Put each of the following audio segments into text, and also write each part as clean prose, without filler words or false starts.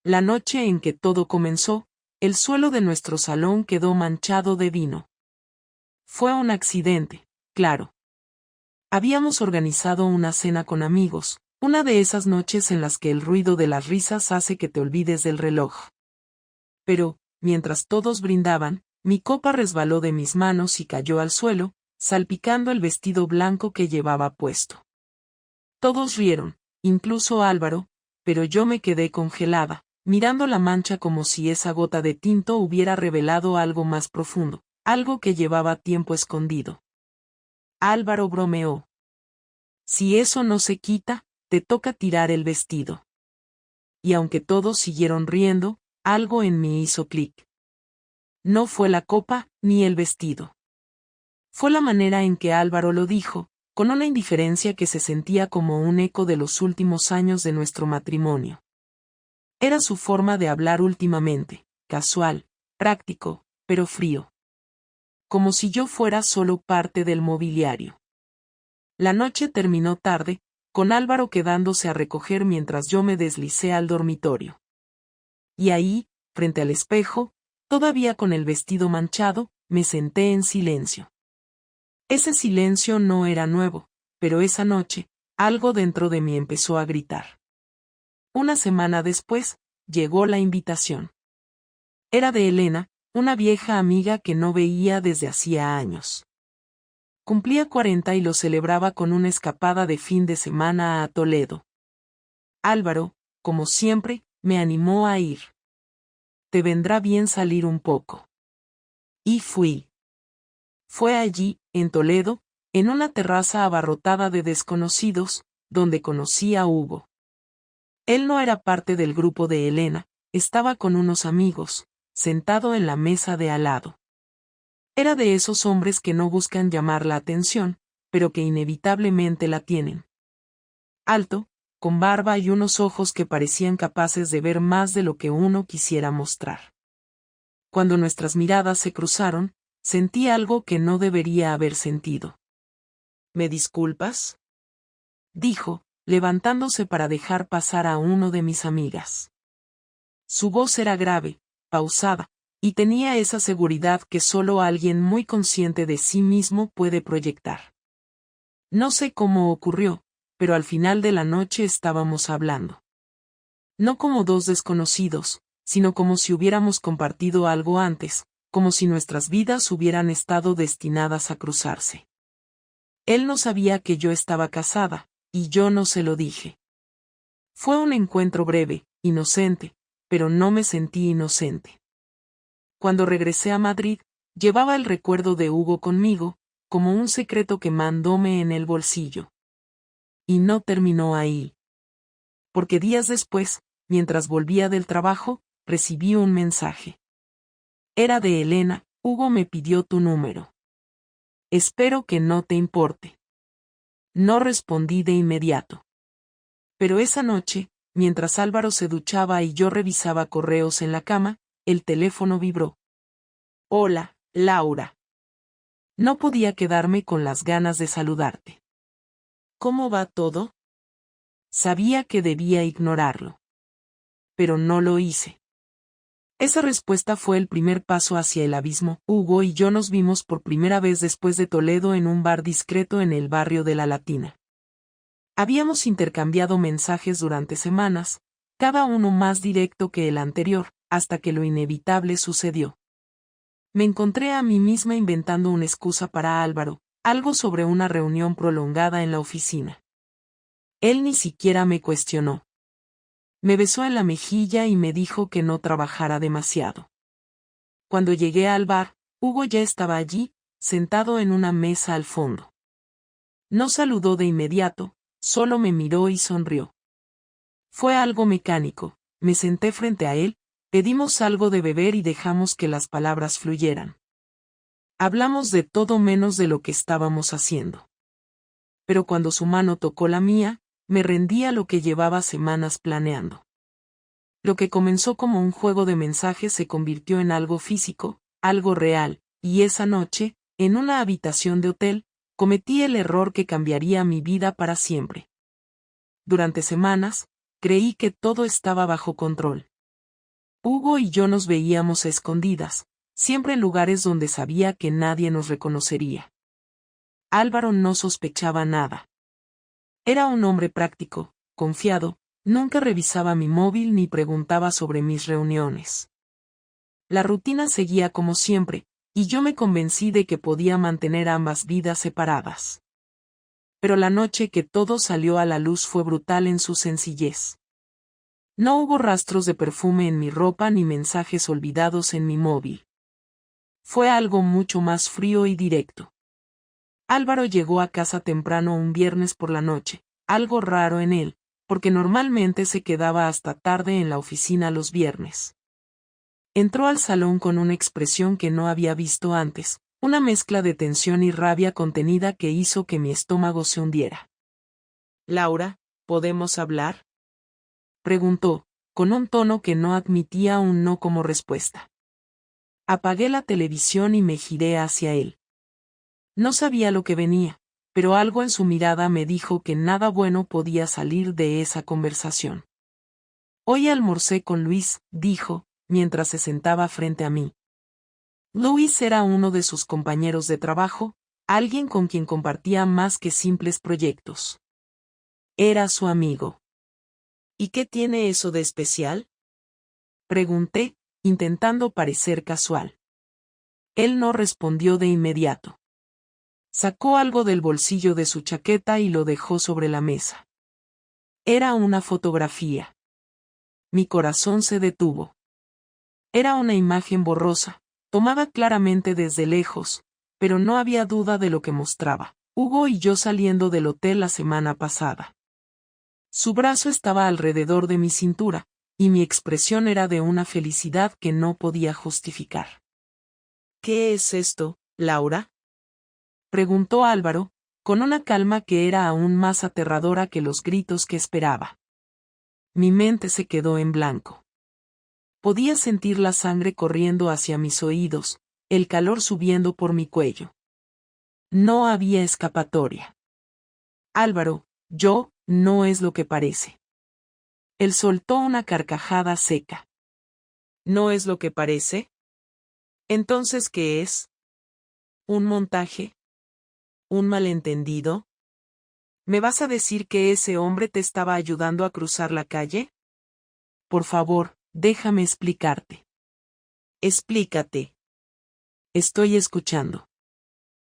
La noche en que todo comenzó, el suelo de nuestro salón quedó manchado de vino. Fue un accidente, claro. Habíamos organizado una cena con amigos, una de esas noches en las que el ruido de las risas hace que te olvides del reloj. Pero, mientras todos brindaban, mi copa resbaló de mis manos y cayó al suelo, salpicando el vestido blanco que llevaba puesto. Todos rieron, incluso Álvaro, pero yo me quedé congelada, mirando la mancha como si esa gota de tinto hubiera revelado algo más profundo, algo que llevaba tiempo escondido. Álvaro bromeó. Si eso no se quita, te toca tirar el vestido. Y aunque todos siguieron riendo, algo en mí hizo clic. No fue la copa, ni el vestido. Fue la manera en que Álvaro lo dijo, con una indiferencia que se sentía como un eco de los últimos años de nuestro matrimonio. Era su forma de hablar últimamente, casual, práctico, pero frío. Como si yo fuera solo parte del mobiliario. La noche terminó tarde, con Álvaro quedándose a recoger mientras yo me deslicé al dormitorio. Y ahí, frente al espejo, todavía con el vestido manchado, me senté en silencio. Ese silencio no era nuevo, pero esa noche, algo dentro de mí empezó a gritar. Una semana después, llegó la invitación. Era de Elena, una vieja amiga que no veía desde hacía años. Cumplía 40 y lo celebraba con una escapada de fin de semana a Toledo. Álvaro, como siempre, me animó a ir. Te vendrá bien salir un poco. Y fui. Fue allí, en Toledo, en una terraza abarrotada de desconocidos, donde conocí a Hugo. Él no era parte del grupo de Elena, estaba con unos amigos, sentado en la mesa de al lado. Era de esos hombres que no buscan llamar la atención, pero que inevitablemente la tienen. Alto, con barba y unos ojos que parecían capaces de ver más de lo que uno quisiera mostrar. Cuando nuestras miradas se cruzaron, sentí algo que no debería haber sentido. ¿Me disculpas?, dijo, levantándose para dejar pasar a uno de mis amigas. Su voz era grave, pausada, y tenía esa seguridad que solo alguien muy consciente de sí mismo puede proyectar. No sé cómo ocurrió, pero al final de la noche estábamos hablando. No como dos desconocidos, sino como si hubiéramos compartido algo antes, como si nuestras vidas hubieran estado destinadas a cruzarse. Él no sabía que yo estaba casada, y yo no se lo dije. Fue un encuentro breve, inocente, pero no me sentí inocente. Cuando regresé a Madrid, llevaba el recuerdo de Hugo conmigo, como un secreto quemándome en el bolsillo. Y no terminó ahí. Porque días después, mientras volvía del trabajo, recibí un mensaje. Era de Elena, Hugo me pidió tu número. Espero que no te importe. No respondí de inmediato. Pero esa noche, mientras Álvaro se duchaba y yo revisaba correos en la cama, el teléfono vibró. Hola, Laura. No podía quedarme con las ganas de saludarte. ¿Cómo va todo? Sabía que debía ignorarlo. Pero no lo hice. Esa respuesta fue el primer paso hacia el abismo. Hugo y yo nos vimos por primera vez después de Toledo en un bar discreto en el barrio de La Latina. Habíamos intercambiado mensajes durante semanas, cada uno más directo que el anterior, hasta que lo inevitable sucedió. Me encontré a mí misma inventando una excusa para Álvaro, algo sobre una reunión prolongada en la oficina. Él ni siquiera me cuestionó. Me besó en la mejilla y me dijo que no trabajara demasiado. Cuando llegué al bar, Hugo ya estaba allí, sentado en una mesa al fondo. No saludó de inmediato, solo me miró y sonrió. Fue algo mecánico, me senté frente a él, pedimos algo de beber y dejamos que las palabras fluyeran. Hablamos de todo menos de lo que estábamos haciendo. Pero cuando su mano tocó la mía, me rendí a lo que llevaba semanas planeando. Lo que comenzó como un juego de mensajes se convirtió en algo físico, algo real, y esa noche, en una habitación de hotel, cometí el error que cambiaría mi vida para siempre. Durante semanas, creí que todo estaba bajo control. Hugo y yo nos veíamos a escondidas, siempre en lugares donde sabía que nadie nos reconocería. Álvaro no sospechaba nada. Era un hombre práctico, confiado, nunca revisaba mi móvil ni preguntaba sobre mis reuniones. La rutina seguía como siempre, y yo me convencí de que podía mantener ambas vidas separadas. Pero la noche que todo salió a la luz fue brutal en su sencillez. No hubo rastros de perfume en mi ropa ni mensajes olvidados en mi móvil. Fue algo mucho más frío y directo. Álvaro llegó a casa temprano un viernes por la noche, algo raro en él, porque normalmente se quedaba hasta tarde en la oficina los viernes. Entró al salón con una expresión que no había visto antes, una mezcla de tensión y rabia contenida que hizo que mi estómago se hundiera. «Laura, ¿podemos hablar?», preguntó, con un tono que no admitía un no como respuesta. Apagué la televisión y me giré hacia él. No sabía lo que venía, pero algo en su mirada me dijo que nada bueno podía salir de esa conversación. «Hoy almorcé con Luis», dijo, mientras se sentaba frente a mí. Luis era uno de sus compañeros de trabajo, alguien con quien compartía más que simples proyectos. Era su amigo. «¿Y qué tiene eso de especial?», pregunté, intentando parecer casual. Él no respondió de inmediato. Sacó algo del bolsillo de su chaqueta y lo dejó sobre la mesa. Era una fotografía. Mi corazón se detuvo. Era una imagen borrosa, tomada claramente desde lejos, pero no había duda de lo que mostraba. Hugo y yo saliendo del hotel la semana pasada. Su brazo estaba alrededor de mi cintura, y mi expresión era de una felicidad que no podía justificar. «¿Qué es esto, Laura?», preguntó Álvaro, con una calma que era aún más aterradora que los gritos que esperaba. Mi mente se quedó en blanco. Podía sentir la sangre corriendo hacia mis oídos, el calor subiendo por mi cuello. No había escapatoria. «Álvaro, no es lo que parece». Él soltó una carcajada seca. «¿No es lo que parece? Entonces, ¿qué es? ¿Un montaje? ¿Un malentendido? ¿Me vas a decir que ese hombre te estaba ayudando a cruzar la calle? Por favor, déjame explicarte». «Explícate». «Estoy escuchando».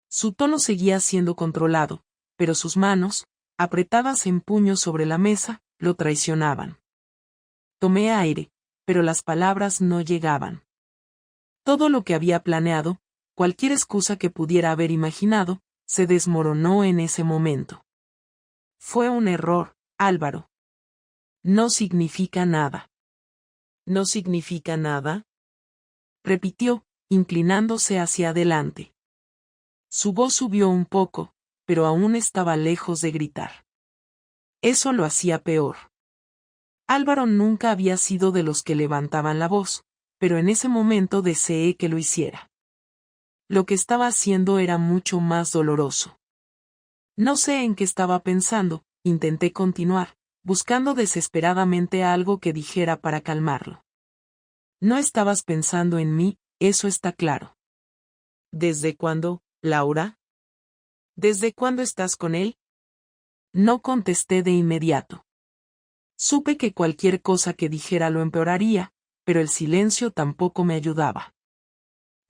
Su tono seguía siendo controlado, pero sus manos, apretadas en puños sobre la mesa, lo traicionaban. Tomé aire, pero las palabras no llegaban. Todo lo que había planeado, cualquier excusa que pudiera haber imaginado, se desmoronó en ese momento. «Fue un error, Álvaro». «No significa nada». «¿No significa nada?», repitió, inclinándose hacia adelante. Su voz subió un poco, pero aún estaba lejos de gritar. Eso lo hacía peor. Álvaro nunca había sido de los que levantaban la voz, pero en ese momento deseé que lo hiciera. Lo que estaba haciendo era mucho más doloroso. No sé en qué estaba pensando, intenté continuar, buscando desesperadamente algo que dijera para calmarlo. «No estabas pensando en mí, eso está claro». «¿Desde cuándo, Laura? ¿Desde cuándo estás con él?». No contesté de inmediato. Supe que cualquier cosa que dijera lo empeoraría, pero el silencio tampoco me ayudaba.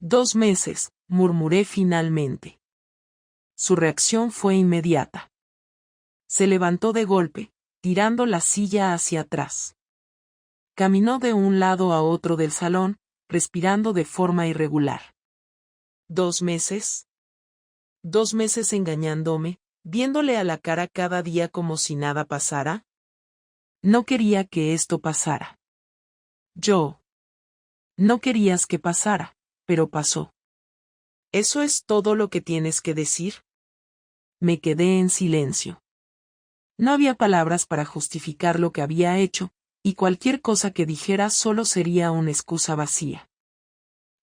«2 meses», murmuré finalmente. Su reacción fue inmediata. Se levantó de golpe, tirando la silla hacia atrás. Caminó de un lado a otro del salón, respirando de forma irregular. «¿2 meses? 2 meses engañándome, viéndole a la cara cada día como si nada pasara». No quería que esto pasara. No querías que pasara, pero pasó. ¿Eso es todo lo que tienes que decir? Me quedé en silencio. No había palabras para justificar lo que había hecho, y cualquier cosa que dijera solo sería una excusa vacía.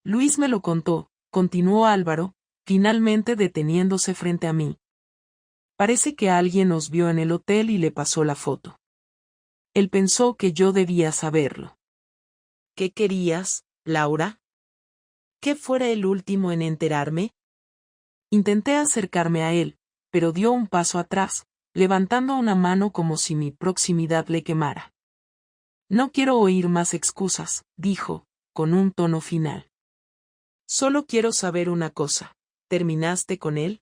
Luis me lo contó, continuó Álvaro, finalmente deteniéndose frente a mí. Parece que alguien nos vio en el hotel y le pasó la foto. Él pensó que yo debía saberlo. ¿Qué querías, Laura? ¿Que fuera el último en enterarme? Intenté acercarme a él, pero dio un paso atrás, levantando una mano como si mi proximidad le quemara. No quiero oír más excusas, dijo, con un tono final. Solo quiero saber una cosa. ¿Terminaste con él?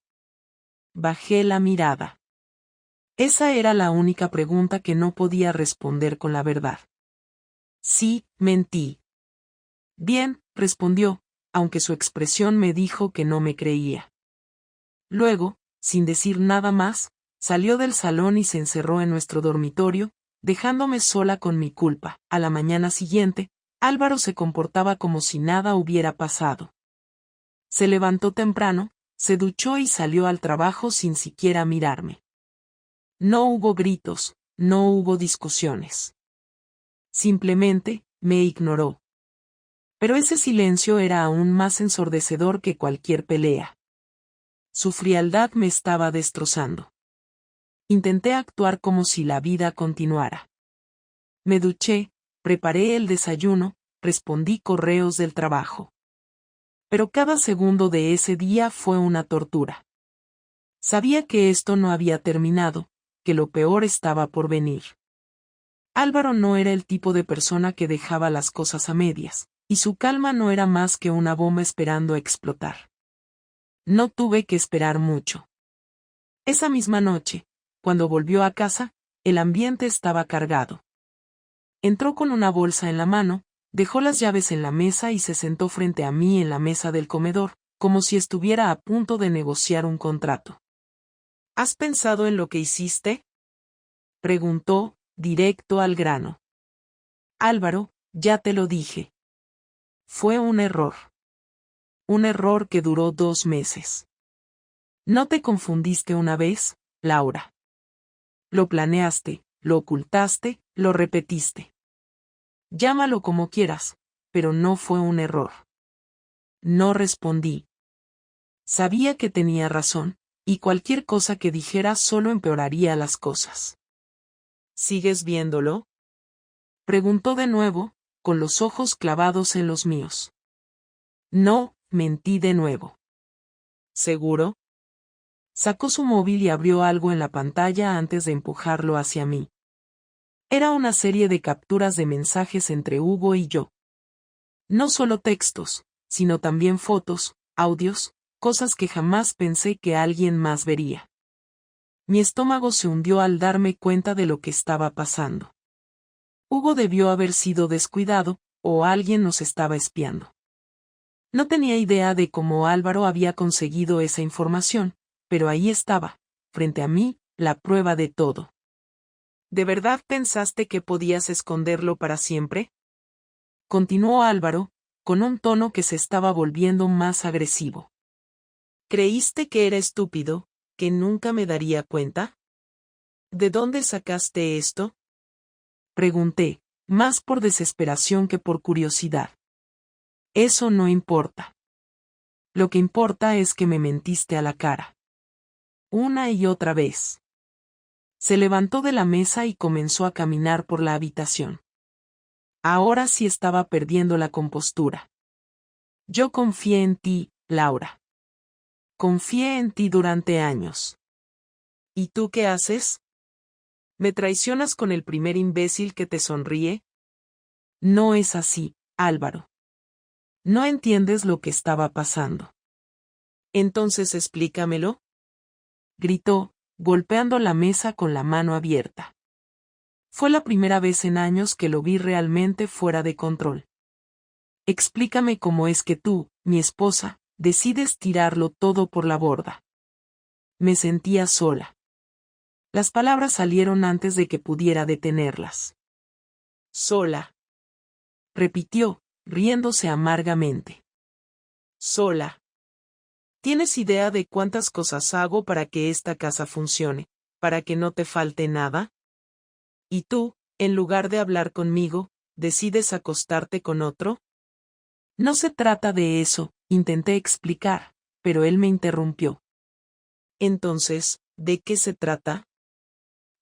Bajé la mirada. Esa era la única pregunta que no podía responder con la verdad. Sí, mentí. Bien, respondió, aunque su expresión me dijo que no me creía. Luego, sin decir nada más, salió del salón y se encerró en nuestro dormitorio, dejándome sola con mi culpa. A la mañana siguiente, Álvaro se comportaba como si nada hubiera pasado. Se levantó temprano, se duchó y salió al trabajo sin siquiera mirarme. No hubo gritos, no hubo discusiones. Simplemente, me ignoró. Pero ese silencio era aún más ensordecedor que cualquier pelea. Su frialdad me estaba destrozando. Intenté actuar como si la vida continuara. Me duché, preparé el desayuno, respondí correos del trabajo. Pero cada segundo de ese día fue una tortura. Sabía que esto no había terminado, que lo peor estaba por venir. Álvaro no era el tipo de persona que dejaba las cosas a medias, y su calma no era más que una bomba esperando a explotar. No tuve que esperar mucho. Esa misma noche, cuando volvió a casa, el ambiente estaba cargado. Entró con una bolsa en la mano, dejó las llaves en la mesa y se sentó frente a mí en la mesa del comedor, como si estuviera a punto de negociar un contrato. ¿Has pensado en lo que hiciste? Preguntó, directo al grano. Álvaro, ya te lo dije. Fue un error. Un error que duró 2 meses. ¿No te confundiste una vez, Laura? Lo planeaste, lo ocultaste, lo repetiste. Llámalo como quieras, pero no fue un error. No respondí. Sabía que tenía razón, y cualquier cosa que dijera solo empeoraría las cosas. ¿Sigues viéndolo? Preguntó de nuevo, con los ojos clavados en los míos. No, mentí de nuevo. ¿Seguro? Sacó su móvil y abrió algo en la pantalla antes de empujarlo hacia mí. Era una serie de capturas de mensajes entre Hugo y yo. No solo textos, sino también fotos, audios, cosas que jamás pensé que alguien más vería. Mi estómago se hundió al darme cuenta de lo que estaba pasando. Hugo debió haber sido descuidado, o alguien nos estaba espiando. No tenía idea de cómo Álvaro había conseguido esa información, pero ahí estaba, frente a mí, la prueba de todo. ¿De verdad pensaste que podías esconderlo para siempre? Continuó Álvaro, con un tono que se estaba volviendo más agresivo. ¿Creíste que era estúpido, que nunca me daría cuenta? ¿De dónde sacaste esto? Pregunté, más por desesperación que por curiosidad. Eso no importa. Lo que importa es que me mentiste a la cara. Una y otra vez. Se levantó de la mesa y comenzó a caminar por la habitación. Ahora sí estaba perdiendo la compostura. Yo confié en ti, Laura. Confié en ti durante años. ¿Y tú qué haces? ¿Me traicionas con el primer imbécil que te sonríe? No es así, Álvaro. No entiendes lo que estaba pasando. Entonces explícamelo. Gritó, golpeando la mesa con la mano abierta. Fue la primera vez en años que lo vi realmente fuera de control. Explícame cómo es que tú, mi esposa, decides tirarlo todo por la borda. Me sentía sola. Las palabras salieron antes de que pudiera detenerlas. Sola. Repitió, riéndose amargamente. Sola. ¿Tienes idea de cuántas cosas hago para que esta casa funcione, para que no te falte nada? ¿Y tú, en lugar de hablar conmigo, decides acostarte con otro? No se trata de eso, intenté explicar, pero él me interrumpió. Entonces, ¿de qué se trata?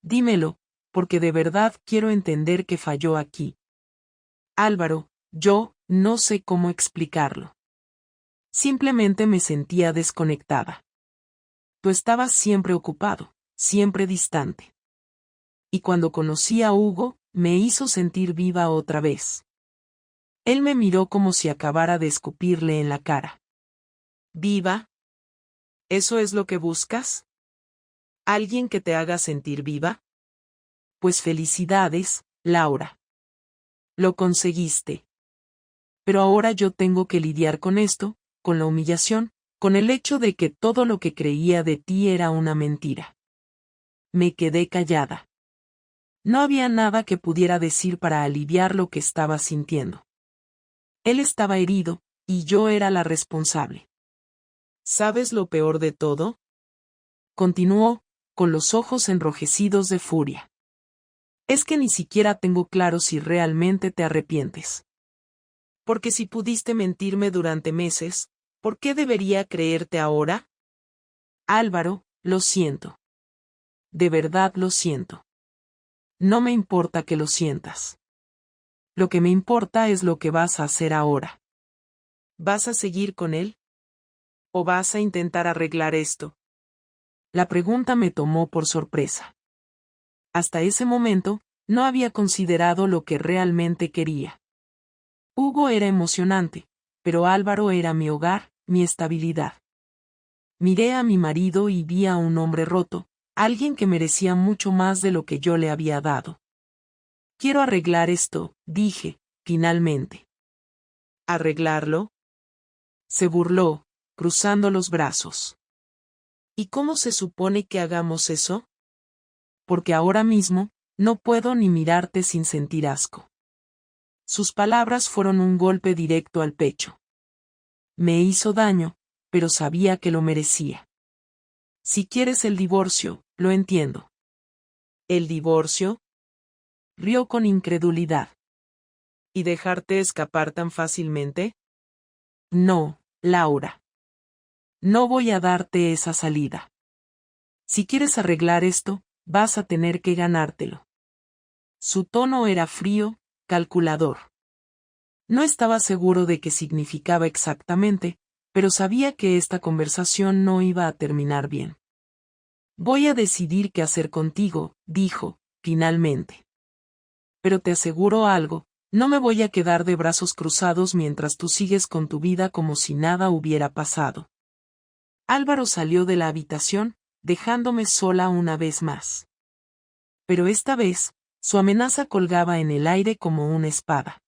Dímelo, porque de verdad quiero entender qué falló aquí. Álvaro, Yo no sé cómo explicarlo. Simplemente me sentía desconectada. Tú estabas siempre ocupado, siempre distante. Y cuando conocí a Hugo, me hizo sentir viva otra vez. Él me miró como si acabara de escupirle en la cara. ¿Viva? ¿Eso es lo que buscas? ¿Alguien que te haga sentir viva? Pues felicidades, Laura. Lo conseguiste. Pero ahora yo tengo que lidiar con esto, con la humillación, con el hecho de que todo lo que creía de ti era una mentira. Me quedé callada. No había nada que pudiera decir para aliviar lo que estaba sintiendo. Él estaba herido, y yo era la responsable. ¿Sabes lo peor de todo? Continuó, con los ojos enrojecidos de furia. Es que ni siquiera tengo claro si realmente te arrepientes. Porque si pudiste mentirme durante meses, ¿por qué debería creerte ahora? Álvaro, lo siento. De verdad lo siento. No me importa que lo sientas. Lo que me importa es lo que vas a hacer ahora. ¿Vas a seguir con él? ¿O vas a intentar arreglar esto? La pregunta me tomó por sorpresa. Hasta ese momento, no había considerado lo que realmente quería. Hugo era emocionante, pero Álvaro era mi hogar, mi estabilidad. Miré a mi marido y vi a un hombre roto, alguien que merecía mucho más de lo que yo le había dado. Quiero arreglar esto, dije, finalmente. ¿Arreglarlo? Se burló, cruzando los brazos. ¿Y cómo se supone que hagamos eso? Porque ahora mismo, no puedo ni mirarte sin sentir asco. Sus palabras fueron un golpe directo al pecho. Me hizo daño, pero sabía que lo merecía. Si quieres el divorcio, lo entiendo. ¿El divorcio? Rió con incredulidad. ¿Y dejarte escapar tan fácilmente? No, Laura. No voy a darte esa salida. Si quieres arreglar esto, vas a tener que ganártelo. Su tono era frío, calculador. No estaba seguro de qué significaba exactamente, pero sabía que esta conversación no iba a terminar bien. Voy a decidir qué hacer contigo, dijo, finalmente. Pero te aseguro algo, no me voy a quedar de brazos cruzados mientras tú sigues con tu vida como si nada hubiera pasado. Álvaro salió de la habitación, dejándome sola una vez más. Pero esta vez, su amenaza colgaba en el aire como una espada.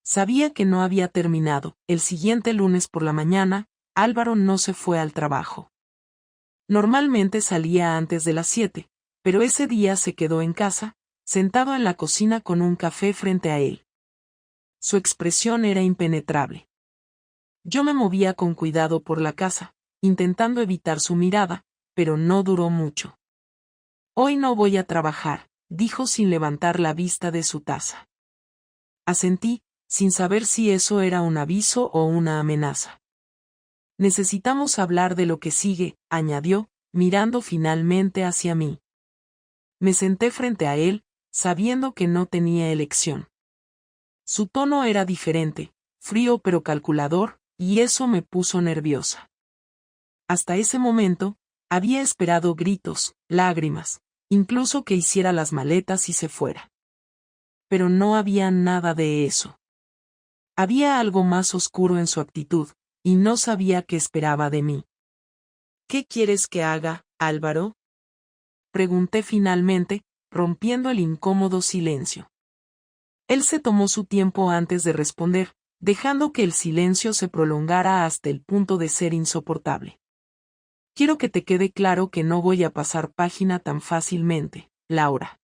Sabía que no había terminado. El siguiente lunes por la mañana, Álvaro no se fue al trabajo. Normalmente salía antes de las 7, pero ese día se quedó en casa, sentado en la cocina con un café frente a él. Su expresión era impenetrable. Yo me movía con cuidado por la casa, intentando evitar su mirada, pero no duró mucho. Hoy no voy a trabajar, dijo sin levantar la vista de su taza. Asentí, sin saber si eso era un aviso o una amenaza. Necesitamos hablar de lo que sigue, añadió, mirando finalmente hacia mí. Me senté frente a él, sabiendo que no tenía elección. Su tono era diferente, frío pero calculador, y eso me puso nerviosa. Hasta ese momento, había esperado gritos, lágrimas, incluso que hiciera las maletas y se fuera. Pero no había nada de eso. Había algo más oscuro en su actitud, y no sabía qué esperaba de mí. ¿Qué quieres que haga, Álvaro? Pregunté finalmente, rompiendo el incómodo silencio. Él se tomó su tiempo antes de responder, dejando que el silencio se prolongara hasta el punto de ser insoportable. Quiero que te quede claro que no voy a pasar página tan fácilmente, Laura.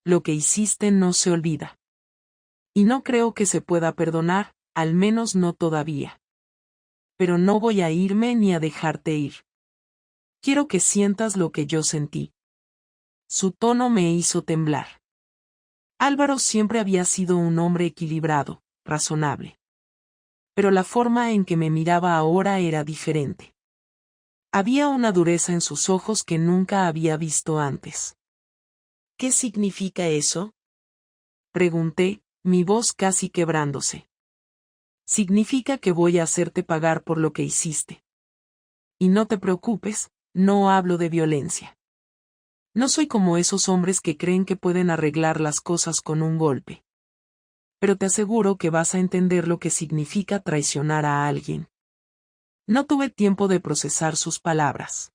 Lo que hiciste no se olvida. Y no creo que se pueda perdonar, al menos no todavía. Pero no voy a irme ni a dejarte ir. Quiero que sientas lo que yo sentí. Su tono me hizo temblar. Álvaro siempre había sido un hombre equilibrado, razonable. Pero la forma en que me miraba ahora era diferente. Había una dureza en sus ojos que nunca había visto antes. ¿Qué significa eso? Pregunté, mi voz casi quebrándose. Significa que voy a hacerte pagar por lo que hiciste. Y no te preocupes, no hablo de violencia. No soy como esos hombres que creen que pueden arreglar las cosas con un golpe. Pero te aseguro que vas a entender lo que significa traicionar a alguien. No tuve tiempo de procesar sus palabras.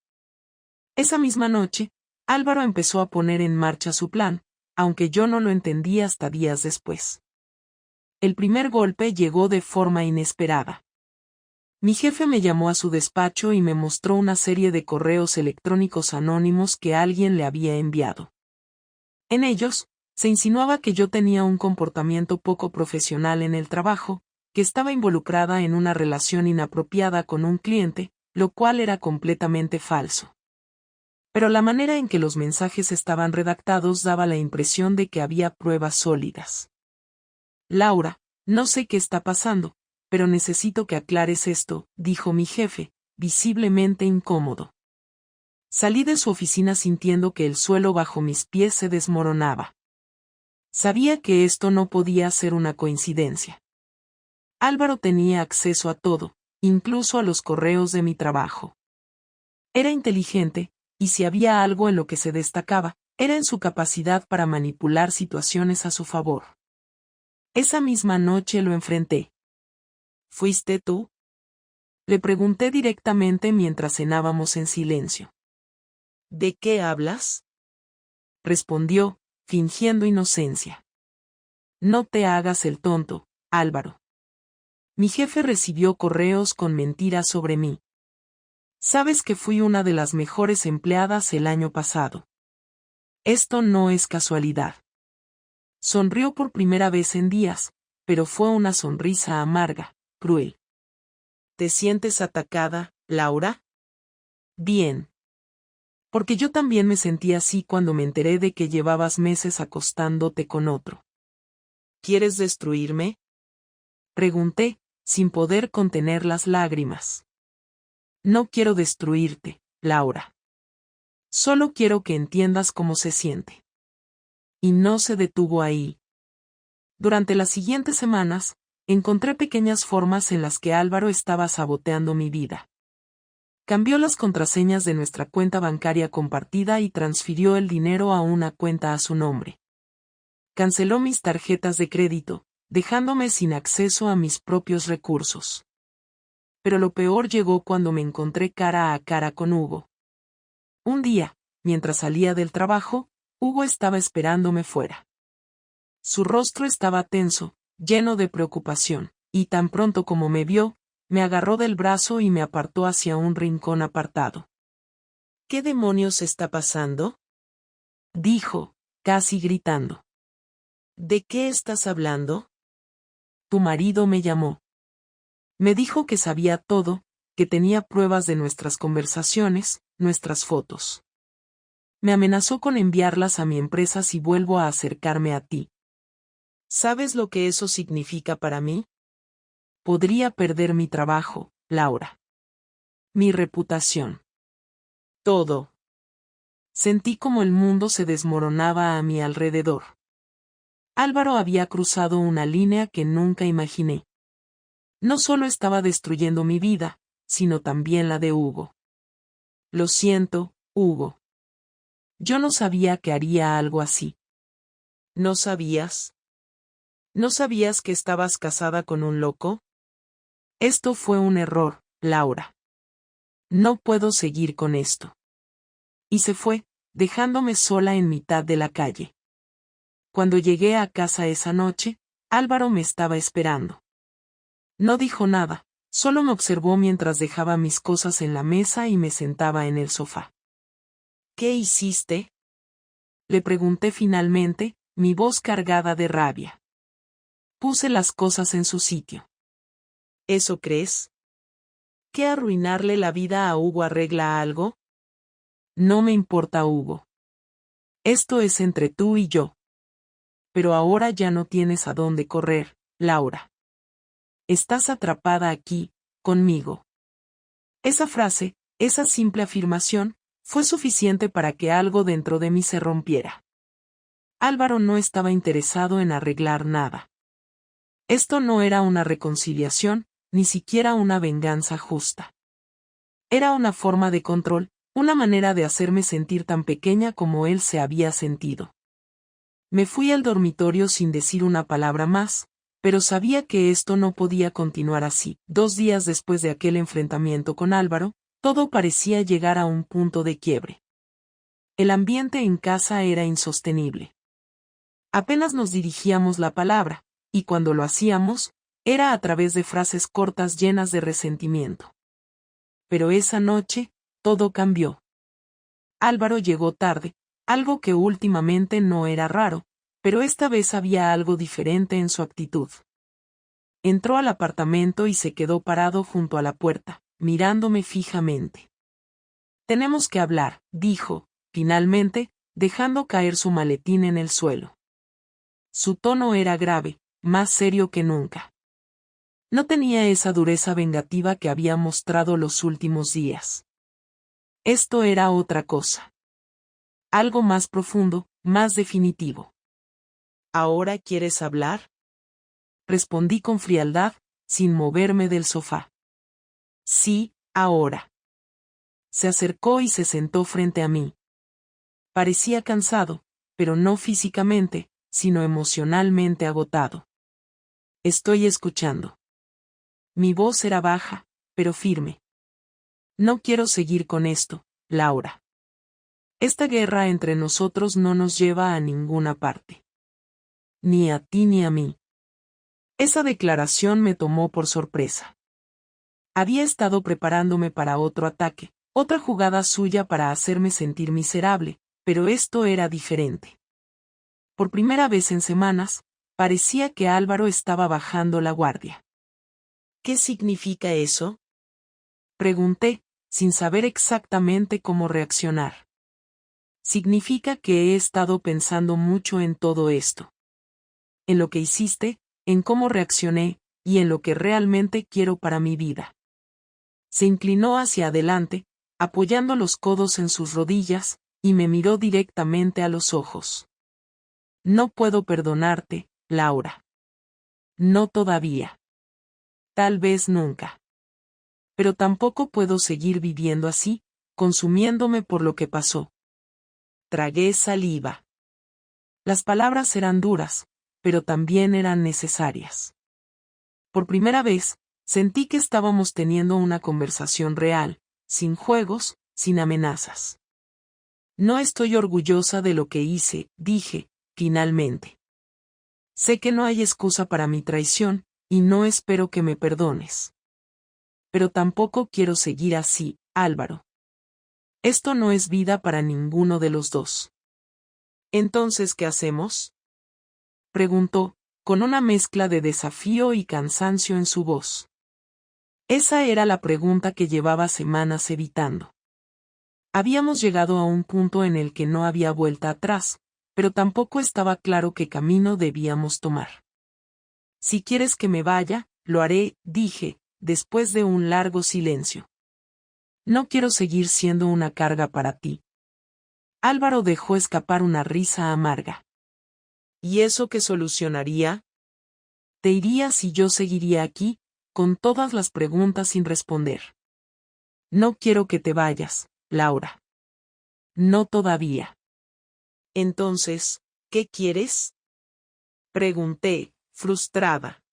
Esa misma noche, Álvaro empezó a poner en marcha su plan, aunque yo no lo entendí hasta días después. El primer golpe llegó de forma inesperada. Mi jefe me llamó a su despacho y me mostró una serie de correos electrónicos anónimos que alguien le había enviado. En ellos, se insinuaba que yo tenía un comportamiento poco profesional en el trabajo, que estaba involucrada en una relación inapropiada con un cliente, lo cual era completamente falso. Pero la manera en que los mensajes estaban redactados daba la impresión de que había pruebas sólidas. Laura, no sé qué está pasando, pero necesito que aclares esto, dijo mi jefe, visiblemente incómodo. Salí de su oficina sintiendo que el suelo bajo mis pies se desmoronaba. Sabía que esto no podía ser una coincidencia. Álvaro tenía acceso a todo, incluso a los correos de mi trabajo. Era inteligente, y si había algo en lo que se destacaba, era en su capacidad para manipular situaciones a su favor. Esa misma noche lo enfrenté. ¿Fuiste tú? Le pregunté directamente mientras cenábamos en silencio. ¿De qué hablas? Respondió, fingiendo inocencia. No te hagas el tonto, Álvaro. Mi jefe recibió correos con mentiras sobre mí. Sabes que fui una de las mejores empleadas el año pasado. Esto no es casualidad. Sonrió por primera vez en días, pero fue una sonrisa amarga, cruel. ¿Te sientes atacada, Laura? Bien. Porque yo también me sentí así cuando me enteré de que llevabas meses acostándote con otro. ¿Quieres destruirme? Pregunté, sin poder contener las lágrimas. No quiero destruirte, Laura. Solo quiero que entiendas cómo se siente. Y no se detuvo ahí. Durante las siguientes semanas, encontré pequeñas formas en las que Álvaro estaba saboteando mi vida. Cambió las contraseñas de nuestra cuenta bancaria compartida y transfirió el dinero a una cuenta a su nombre. Canceló mis tarjetas de crédito, dejándome sin acceso a mis propios recursos. Pero lo peor llegó cuando me encontré cara a cara con Hugo. Un día, mientras salía del trabajo, Hugo estaba esperándome fuera. Su rostro estaba tenso, lleno de preocupación, y tan pronto como me vio, me agarró del brazo y me apartó hacia un rincón apartado. ¿Qué demonios está pasando? Dijo, casi gritando. ¿De qué estás hablando? Tu marido me llamó. Me dijo que sabía todo, que tenía pruebas de nuestras conversaciones, nuestras fotos. Me amenazó con enviarlas a mi empresa si vuelvo a acercarme a ti. ¿Sabes lo que eso significa para mí? Podría perder mi trabajo, Laura. Mi reputación. Todo. Sentí como el mundo se desmoronaba a mi alrededor. Álvaro había cruzado una línea que nunca imaginé. No solo estaba destruyendo mi vida, sino también la de Hugo. Lo siento, Hugo. Yo no sabía que haría algo así. ¿No sabías? ¿No sabías que estabas casada con un loco? Esto fue un error, Laura. No puedo seguir con esto. Y se fue, dejándome sola en mitad de la calle. Cuando llegué a casa esa noche, Álvaro me estaba esperando. No dijo nada, solo me observó mientras dejaba mis cosas en la mesa y me sentaba en el sofá. ¿Qué hiciste? Le pregunté finalmente, mi voz cargada de rabia. Puse las cosas en su sitio. ¿Eso crees? ¿Que arruinarle la vida a Hugo arregla algo? No me importa, Hugo. Esto es entre tú y yo. Pero ahora ya no tienes a dónde correr, Laura. Estás atrapada aquí, conmigo. Esa frase, esa simple afirmación, fue suficiente para que algo dentro de mí se rompiera. Álvaro no estaba interesado en arreglar nada. Esto no era una reconciliación, ni siquiera una venganza justa. Era una forma de control, una manera de hacerme sentir tan pequeña como él se había sentido. Me fui al dormitorio sin decir una palabra más, pero sabía que esto no podía continuar así. 2 días después de aquel enfrentamiento con Álvaro, todo parecía llegar a un punto de quiebre. El ambiente en casa era insostenible. Apenas nos dirigíamos la palabra, y cuando lo hacíamos, era a través de frases cortas llenas de resentimiento. Pero esa noche, todo cambió. Álvaro llegó tarde, algo que últimamente no era raro, pero esta vez había algo diferente en su actitud. Entró al apartamento y se quedó parado junto a la puerta, mirándome fijamente. «Tenemos que hablar», dijo, finalmente, dejando caer su maletín en el suelo. Su tono era grave, más serio que nunca. No tenía esa dureza vengativa que había mostrado los últimos días. Esto era otra cosa. Algo más profundo, más definitivo. «¿Ahora quieres hablar?», respondí con frialdad, sin moverme del sofá. «Sí, ahora». Se acercó y se sentó frente a mí. Parecía cansado, pero no físicamente, sino emocionalmente agotado. «Estoy escuchando». Mi voz era baja, pero firme. «No quiero seguir con esto, Laura. Esta guerra entre nosotros no nos lleva a ninguna parte. Ni a ti ni a mí». Esa declaración me tomó por sorpresa. Había estado preparándome para otro ataque, otra jugada suya para hacerme sentir miserable, pero esto era diferente. Por primera vez en semanas, parecía que Álvaro estaba bajando la guardia. «¿Qué significa eso?», pregunté, sin saber exactamente cómo reaccionar. «Significa que he estado pensando mucho en todo esto. En lo que hiciste, en cómo reaccioné, y en lo que realmente quiero para mi vida». Se inclinó hacia adelante, apoyando los codos en sus rodillas, y me miró directamente a los ojos. «No puedo perdonarte, Laura. No todavía. Tal vez nunca. Pero tampoco puedo seguir viviendo así, consumiéndome por lo que pasó». Tragué saliva. Las palabras eran duras, pero también eran necesarias. Por primera vez, sentí que estábamos teniendo una conversación real, sin juegos, sin amenazas. «No estoy orgullosa de lo que hice», dije, finalmente. «Sé que no hay excusa para mi traición, y no espero que me perdones. Pero tampoco quiero seguir así, Álvaro. Esto no es vida para ninguno de los dos». «¿Entonces qué hacemos?», preguntó, con una mezcla de desafío y cansancio en su voz. Esa era la pregunta que llevaba semanas evitando. Habíamos llegado a un punto en el que no había vuelta atrás, pero tampoco estaba claro qué camino debíamos tomar. «Si quieres que me vaya, lo haré», dije, después de un largo silencio. «No quiero seguir siendo una carga para ti». Álvaro dejó escapar una risa amarga. «¿Y eso qué solucionaría?». «Te irías y yo seguiría aquí, con todas las preguntas sin responder». «No quiero que te vayas, Laura. No todavía». «Entonces, ¿qué quieres?», pregunté, frustrada.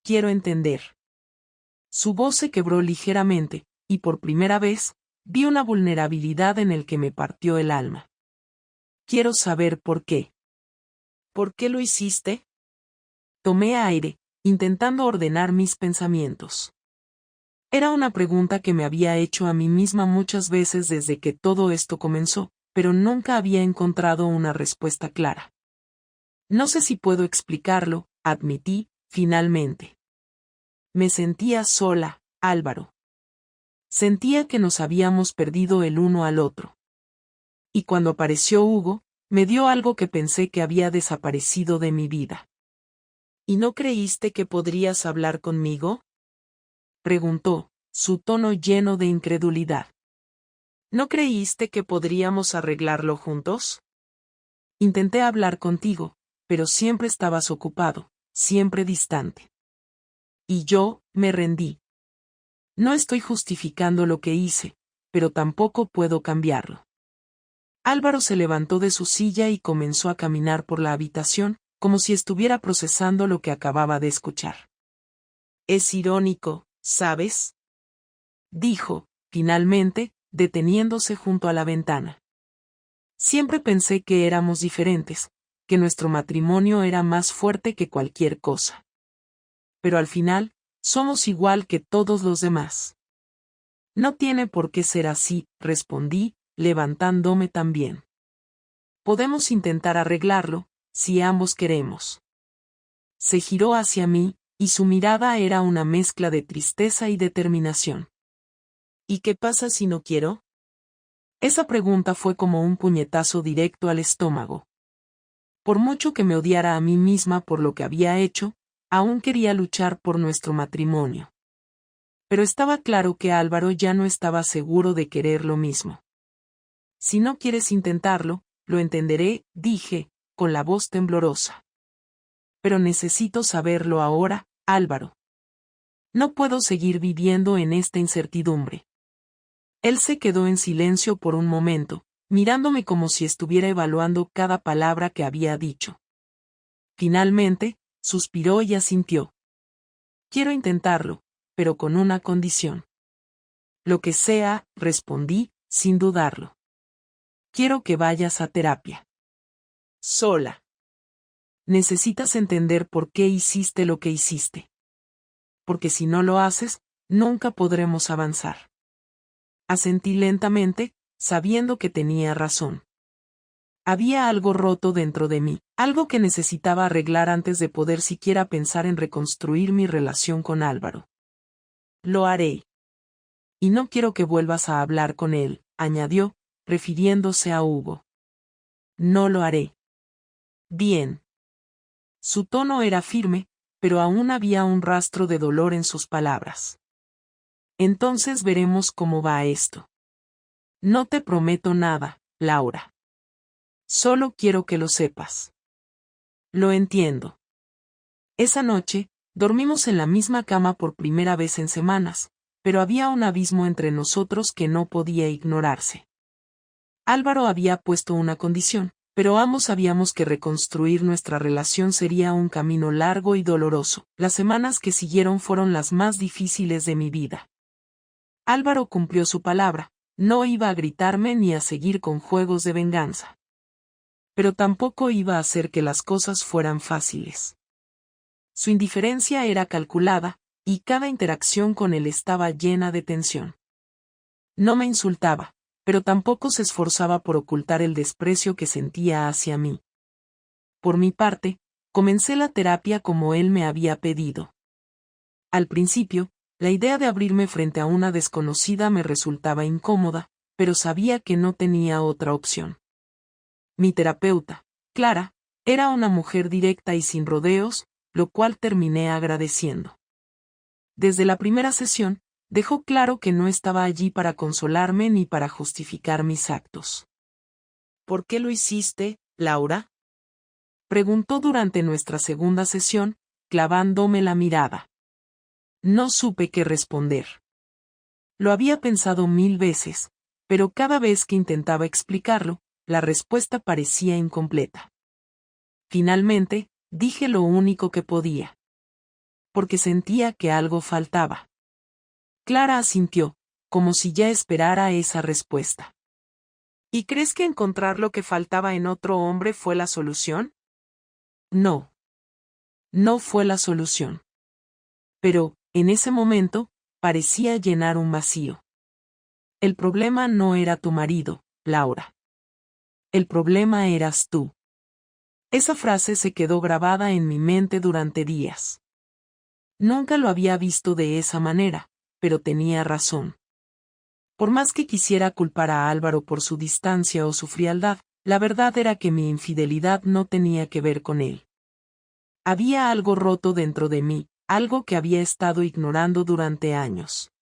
«Quiero entender». Su voz se quebró ligeramente, y por primera vez, vi una vulnerabilidad en el que me partió el alma. «Quiero saber por qué». «¿Por qué lo hiciste?». Tomé aire, intentando ordenar mis pensamientos. Era una pregunta que me había hecho a mí misma muchas veces desde que todo esto comenzó, pero nunca había encontrado una respuesta clara. «No sé si puedo explicarlo», admití, finalmente. Me sentía sola, Álvaro. Sentía que nos habíamos perdido el uno al otro. Y cuando apareció Hugo, me dio algo que pensé que había desaparecido de mi vida. «¿Y no creíste que podrías hablar conmigo?», preguntó, su tono lleno de incredulidad. «¿No creíste que podríamos arreglarlo juntos?». «Intenté hablar contigo, pero siempre estabas ocupado», siempre distante. Y yo, me rendí. No estoy justificando lo que hice, pero tampoco puedo cambiarlo. Álvaro se levantó de su silla y comenzó a caminar por la habitación, como si estuviera procesando lo que acababa de escuchar. Es irónico, ¿sabes? Dijo, finalmente, deteniéndose junto a la ventana. Siempre pensé que éramos diferentes, que nuestro matrimonio era más fuerte que cualquier cosa. Pero al final, somos igual que todos los demás. No tiene por qué ser así, respondí, levantándome también. Podemos intentar arreglarlo, si ambos queremos. Se giró hacia mí, y su mirada era una mezcla de tristeza y determinación. ¿Y qué pasa si no quiero? Esa pregunta fue como un puñetazo directo al estómago. Por mucho que me odiara a mí misma por lo que había hecho, aún quería luchar por nuestro matrimonio. Pero estaba claro que Álvaro ya no estaba seguro de querer lo mismo. Si no quieres intentarlo, lo entenderé, dije, con la voz temblorosa. Pero necesito saberlo ahora, Álvaro. No puedo seguir viviendo en esta incertidumbre. Él se quedó en silencio por un momento, mirándome como si estuviera evaluando cada palabra que había dicho. Finalmente, suspiró y asintió. Quiero intentarlo, pero con una condición. Lo que sea, respondí, sin dudarlo. Quiero que vayas a terapia. Sola. Necesitas entender por qué hiciste lo que hiciste. Porque si no lo haces, nunca podremos avanzar. Asentí lentamente, sabiendo que tenía razón. Había algo roto dentro de mí, algo que necesitaba arreglar antes de poder siquiera pensar en reconstruir mi relación con Álvaro. Lo haré. Y no quiero que vuelvas a hablar con él, añadió, refiriéndose a Hugo. No lo haré. Bien. Su tono era firme, pero aún había un rastro de dolor en sus palabras. Entonces veremos cómo va esto. No te prometo nada, Laura. Solo quiero que lo sepas. Lo entiendo. Esa noche, dormimos en la misma cama por primera vez en semanas, pero había un abismo entre nosotros que no podía ignorarse. Álvaro había puesto una condición, pero ambos sabíamos que reconstruir nuestra relación sería un camino largo y doloroso. Las semanas que siguieron fueron las más difíciles de mi vida. Álvaro cumplió su palabra, no iba a gritarme ni a seguir con juegos de venganza. Pero tampoco iba a hacer que las cosas fueran fáciles. Su indiferencia era calculada, y cada interacción con él estaba llena de tensión. No me insultaba, pero tampoco se esforzaba por ocultar el desprecio que sentía hacia mí. Por mi parte, comencé la terapia como él me había pedido. Al principio, la idea de abrirme frente a una desconocida me resultaba incómoda, pero sabía que no tenía otra opción. Mi terapeuta, Clara, era una mujer directa y sin rodeos, lo cual terminé agradeciendo. Desde la primera sesión, dejó claro que no estaba allí para consolarme ni para justificar mis actos. ¿Por qué lo hiciste, Laura? Preguntó durante nuestra segunda sesión, clavándome la mirada. No supe qué responder. Lo había pensado 1000 veces, pero cada vez que intentaba explicarlo, la respuesta parecía incompleta. Finalmente, dije lo único que podía. Porque sentía que algo faltaba. Clara asintió, como si ya esperara esa respuesta. ¿Y crees que encontrar lo que faltaba en otro hombre fue la solución? No. No fue la solución. Pero, en ese momento, parecía llenar un vacío. El problema no era tu marido, Laura. El problema eras tú. Esa frase se quedó grabada en mi mente durante días. Nunca lo había visto de esa manera, pero tenía razón. Por más que quisiera culpar a Álvaro por su distancia o su frialdad, la verdad era que mi infidelidad no tenía que ver con él. Había algo roto dentro de mí, algo que había estado ignorando durante años.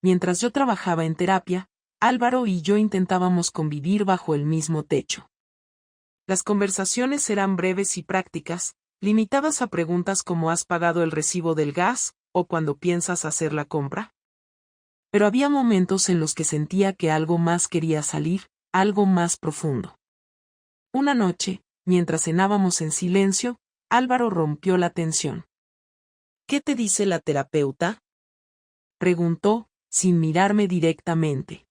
Mientras yo trabajaba en terapia, Álvaro y yo intentábamos convivir bajo el mismo techo. Las conversaciones eran breves y prácticas, ¿Limitabas a preguntas como ¿has pagado el recibo del gas? O cuando piensas hacer la compra. Pero había momentos en los que sentía que algo más quería salir, algo más profundo. Una noche, mientras cenábamos en silencio, Álvaro rompió la tensión. ¿Qué te dice la terapeuta? Preguntó, sin mirarme directamente.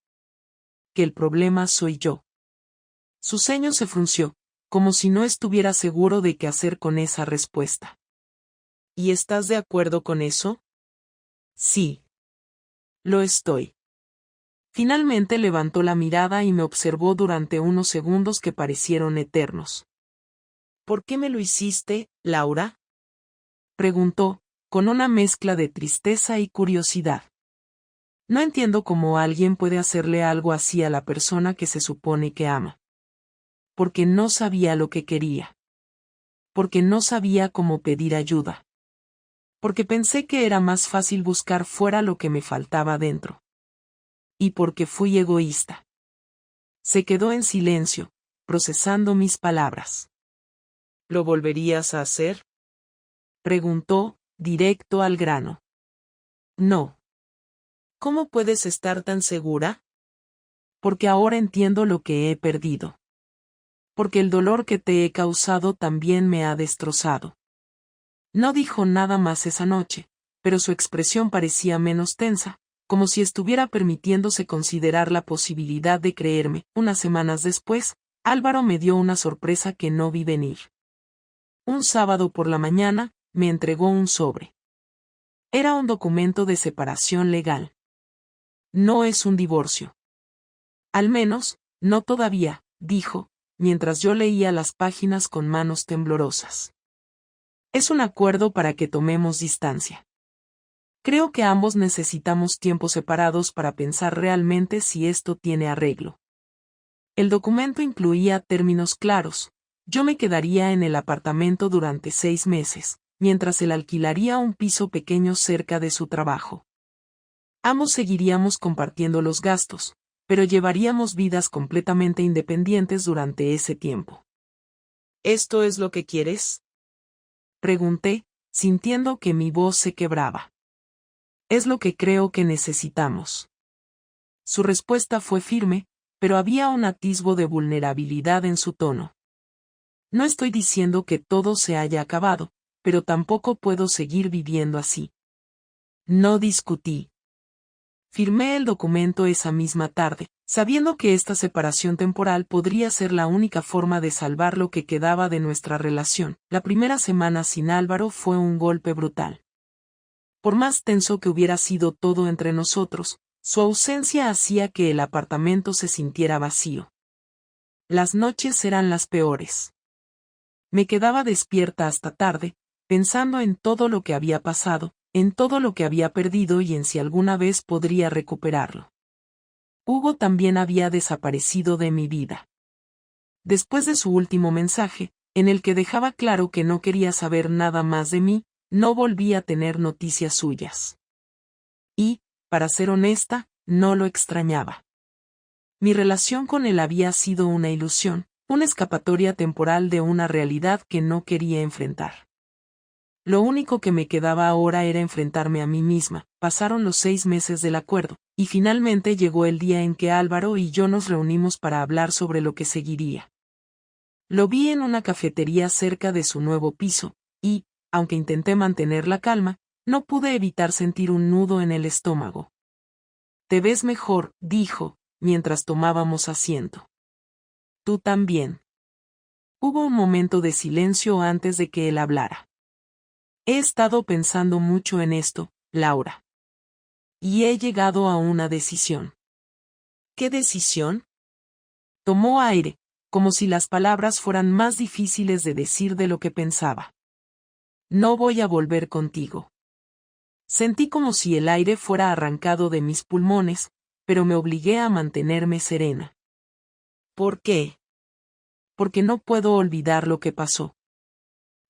Que el problema soy yo. Su ceño se frunció, como si no estuviera seguro de qué hacer con esa respuesta. ¿Y estás de acuerdo con eso? Sí. Lo estoy. Finalmente levantó la mirada y me observó durante unos segundos que parecieron eternos. ¿Por qué me lo hiciste, Laura? Preguntó, con una mezcla de tristeza y curiosidad. No entiendo cómo alguien puede hacerle algo así a la persona que se supone que ama. Porque no sabía lo que quería. Porque no sabía cómo pedir ayuda. Porque pensé que era más fácil buscar fuera lo que me faltaba dentro. Y porque fui egoísta. Se quedó en silencio, procesando mis palabras. ¿Lo volverías a hacer? Preguntó, directo al grano. No. ¿Cómo puedes estar tan segura? Porque ahora entiendo lo que he perdido. Porque el dolor que te he causado también me ha destrozado. No dijo nada más esa noche, pero su expresión parecía menos tensa, como si estuviera permitiéndose considerar la posibilidad de creerme. Unas semanas después, Álvaro me dio una sorpresa que no vi venir. Un sábado por la mañana, me entregó un sobre. Era un documento de separación legal. No es un divorcio. Al menos, no todavía, dijo, mientras yo leía las páginas con manos temblorosas. Es un acuerdo para que tomemos distancia. Creo que ambos necesitamos tiempos separados para pensar realmente si esto tiene arreglo. El documento incluía términos claros. Yo me quedaría en el apartamento durante 6 meses, mientras él alquilaría un piso pequeño cerca de su trabajo. Ambos seguiríamos compartiendo los gastos, pero llevaríamos vidas completamente independientes durante ese tiempo. ¿Esto es lo que quieres? Pregunté, sintiendo que mi voz se quebraba. Es lo que creo que necesitamos. Su respuesta fue firme, pero había un atisbo de vulnerabilidad en su tono. No estoy diciendo que todo se haya acabado, pero tampoco puedo seguir viviendo así. No discutí. Firmé el documento esa misma tarde, sabiendo que esta separación temporal podría ser la única forma de salvar lo que quedaba de nuestra relación. La primera semana sin Álvaro fue un golpe brutal. Por más tenso que hubiera sido todo entre nosotros, su ausencia hacía que el apartamento se sintiera vacío. Las noches eran las peores. Me quedaba despierta hasta tarde, pensando en todo lo que había pasado, en todo lo que había perdido y en si alguna vez podría recuperarlo. Hugo también había desaparecido de mi vida. Después de su último mensaje, en el que dejaba claro que no quería saber nada más de mí, no volví a tener noticias suyas. Y, para ser honesta, no lo extrañaba. Mi relación con él había sido una ilusión, una escapatoria temporal de una realidad que no quería enfrentar. Lo único que me quedaba ahora era enfrentarme a mí misma. Pasaron los 6 meses del acuerdo, y finalmente llegó el día en que Álvaro y yo nos reunimos para hablar sobre lo que seguiría. Lo vi en una cafetería cerca de su nuevo piso, y, aunque intenté mantener la calma, no pude evitar sentir un nudo en el estómago. «Te ves mejor», dijo, mientras tomábamos asiento. «Tú también». Hubo un momento de silencio antes de que él hablara. «He estado pensando mucho en esto, Laura. Y he llegado a una decisión». «¿Qué decisión?» Tomó aire, como si las palabras fueran más difíciles de decir de lo que pensaba. «No voy a volver contigo». Sentí como si el aire fuera arrancado de mis pulmones, pero me obligué a mantenerme serena. ¿Por qué? Porque no puedo olvidar lo que pasó.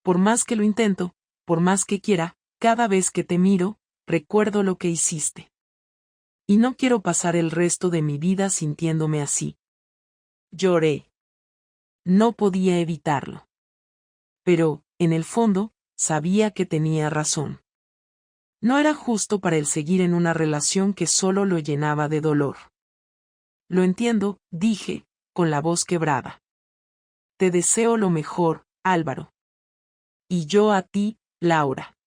Por más que lo intento, por más que quiera, cada vez que te miro, recuerdo lo que hiciste. Y no quiero pasar el resto de mi vida sintiéndome así. Lloré. No podía evitarlo. Pero, en el fondo, sabía que tenía razón. No era justo para él seguir en una relación que solo lo llenaba de dolor. Lo entiendo, dije, con la voz quebrada. Te deseo lo mejor, Álvaro. Y yo a ti, Laura.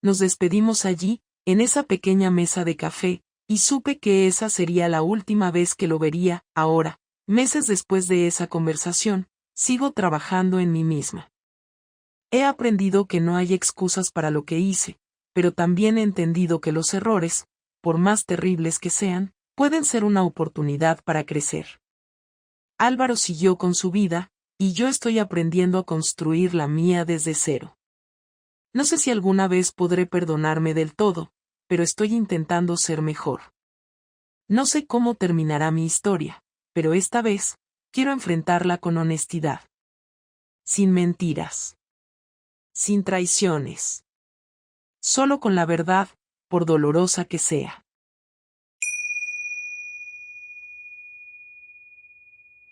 Nos despedimos allí, en esa pequeña mesa de café, y supe que esa sería la última vez que lo vería. Ahora, meses después de esa conversación, sigo trabajando en mí misma. He aprendido que no hay excusas para lo que hice, pero también he entendido que los errores, por más terribles que sean, pueden ser una oportunidad para crecer. Álvaro siguió con su vida, y yo estoy aprendiendo a construir la mía desde cero. No sé si alguna vez podré perdonarme del todo, pero estoy intentando ser mejor. No sé cómo terminará mi historia, pero esta vez, quiero enfrentarla con honestidad. Sin mentiras. Sin traiciones. Solo con la verdad, por dolorosa que sea.